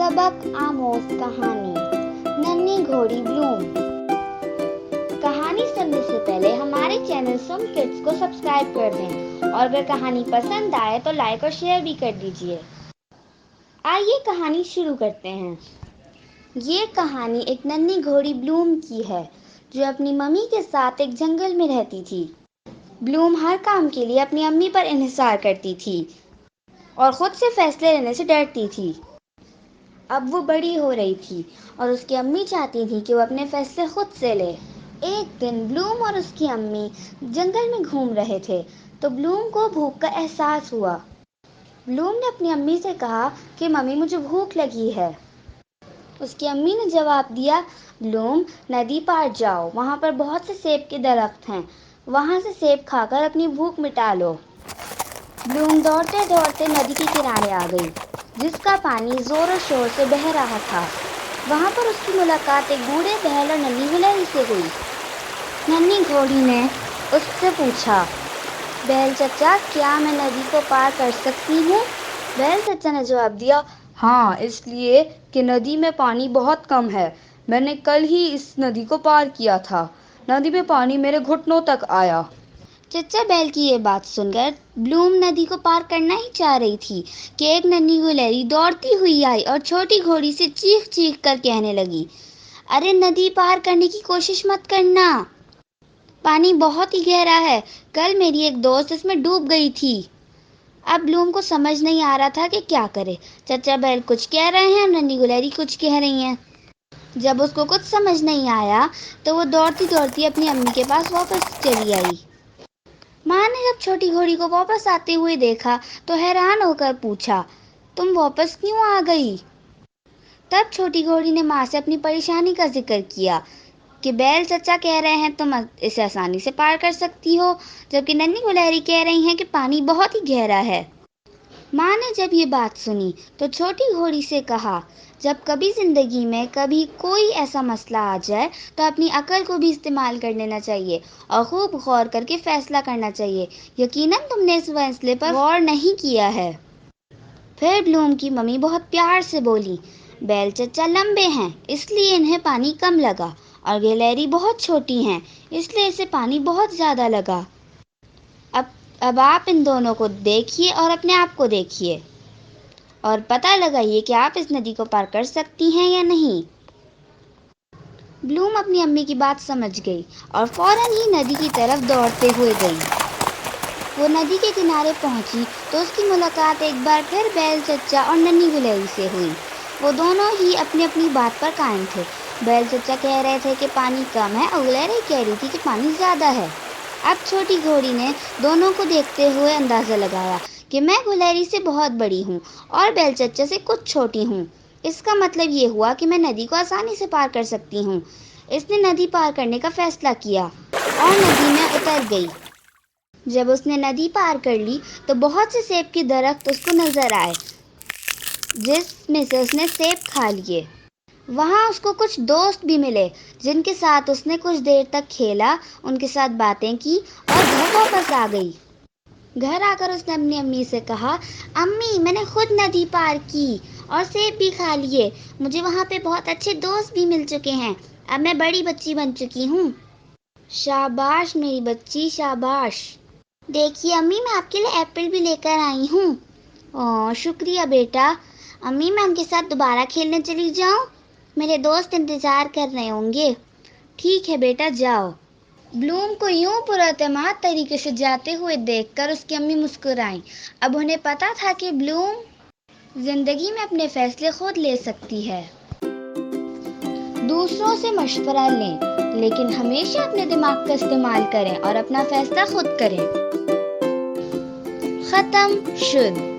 सबक आमोज कहानी नन्ही घोड़ी ब्लूम। कहानी सुनने से पहले हमारे चैनल सुम किड्स को सब्सक्राइब कर दें और अगर कहानी पसंद आए तो लाइक और शेयर भी कर दीजिए। आइए कहानी शुरू करते हैं। ये कहानी एक नन्ही घोड़ी ब्लूम की है जो अपनी मम्मी के साथ एक जंगल में रहती थी। ब्लूम हर काम के लिए अपनी अम्मी पर इन्हिसार करती थी और खुद से फैसले लेने से डरती थी। अब वो बड़ी हो रही थी और उसकी अम्मी चाहती थी कि वो अपने फैसले खुद से ले। एक दिन ब्लूम और उसकी अम्मी जंगल में घूम रहे थे तो ब्लूम को भूख का एहसास हुआ। ब्लूम ने अपनी अम्मी से कहा कि मम्मी मुझे भूख लगी है। उसकी अम्मी ने जवाब दिया, ब्लूम नदी पार जाओ, वहाँ पर बहुत से सेब के दरख्त हैं, वहाँ से सेब खाकर अपनी भूख मिटा लो। ब्लूम दौड़ते दौड़ते नदी के किनारे आ गई जिसका पानी जोर शोर से बह रहा था। वहाँ पर उसकी मुलाकात एक बूढ़े बैल और नन्ही गुलहरी से हुई। नन्ही घोड़ी ने उससे पूछा, बैल चचा क्या मैं नदी को पार कर सकती हूँ? बैल चचा ने जवाब दिया, हाँ, इसलिए कि नदी में पानी बहुत कम है। मैंने कल ही इस नदी को पार किया था। नदी में पानी मेरे घुटनों तक आया। चचा बैल की ये बात सुनकर ब्लूम नदी को पार करना ही चाह रही थी कि एक नन्ही गुलहरी दौड़ती हुई आई और छोटी घोड़ी से चीख चीख कर कहने लगी, अरे नदी पार करने की कोशिश मत करना, पानी बहुत ही गहरा है। कल मेरी एक दोस्त इसमें डूब गई थी। अब ब्लूम को समझ नहीं आ रहा था कि क्या करे। चचा बैल कुछ कह रहे हैं, नन्ही गुलहरी कुछ कह रही हैं। जब उसको कुछ समझ नहीं आया तो वो दौड़ती दौड़ती अपनी अम्मी के पास वापस चली आई। माँ ने जब छोटी घोड़ी को वापस आते हुए देखा तो हैरान होकर पूछा, तुम वापस क्यों आ गई? तब छोटी घोड़ी ने माँ से अपनी परेशानी का जिक्र किया कि बैल चचा कह रहे हैं तुम इसे आसानी से पार कर सकती हो, जबकि नन्ही गुलहरी कह रही हैं कि पानी बहुत ही गहरा है। माँ ने जब ये बात सुनी तो छोटी घोड़ी से कहा, जब कभी जिंदगी में कभी कोई ऐसा मसला आ जाए तो अपनी अकल को भी इस्तेमाल कर लेना चाहिए और खूब गौर करके फैसला करना चाहिए। यकीनन तुमने इस फैसले पर गौर नहीं किया है। फिर ब्लूम की मम्मी बहुत प्यार से बोली, बैल चचा लंबे हैं इसलिए इन्हें पानी कम लगा और गुलहरी बहुत छोटी हैं इसलिए इसे पानी बहुत ज़्यादा लगा। अब आप इन दोनों को देखिए और अपने आप को देखिए और पता लगाइए कि आप इस नदी को पार कर सकती हैं या नहीं। ब्लूम अपनी अम्मी की बात समझ गई और फौरन ही नदी की तरफ दौड़ते हुए गई। वो नदी के किनारे पहुंची तो उसकी मुलाकात एक बार फिर बैल चचा और नन्ही गुलहरी से हुई। वो दोनों ही अपनी अपनी बात पर कायम थे। बैल चचा कह रहे थे कि पानी कम है और गुलहरी कह रही थी कि पानी ज़्यादा है। अब छोटी घोड़ी ने दोनों को देखते हुए अंदाज़ा लगाया कि मैं गुलहरी से बहुत बड़ी हूँ और बैल चचा से कुछ छोटी हूँ। इसका मतलब ये हुआ कि मैं नदी को आसानी से पार कर सकती हूँ। इसने नदी पार करने का फैसला किया और नदी में उतर गई। जब उसने नदी पार कर ली तो बहुत से सेब के दरख्त उसको नज़र आए जिसमें से उसने सेब खा लिए। वहाँ उसको कुछ दोस्त भी मिले जिनके साथ उसने कुछ देर तक खेला, उनके साथ बातें की और घर वापस आ गई। घर आकर उसने अपनी अम्मी से कहा, अम्मी मैंने खुद नदी पार की और सेब भी खा लिए। मुझे वहाँ पे बहुत अच्छे दोस्त भी मिल चुके हैं। अब मैं बड़ी बच्ची बन चुकी हूँ। शाबाश मेरी बच्ची, शाबाश। देखिए अम्मी मैं आपके लिए एप्पल भी लेकर आई हूँ। ओह शुक्रिया बेटा। अम्मी मैं उनके साथ दोबारा खेलने चली जाऊँ? मेरे दोस्त इंतज़ार कर रहे होंगे। ठीक है बेटा जाओ। ब्लूम को यूं पुरएतमाद तरीके से जाते हुए देखकर उसकी अम्मी मुस्कुराईं। अब उन्हें पता था कि ब्लूम जिंदगी में अपने फैसले खुद ले सकती है। दूसरों से मशवरा लें लेकिन हमेशा अपने दिमाग का इस्तेमाल करें और अपना फैसला खुद करें। खत्म शुद।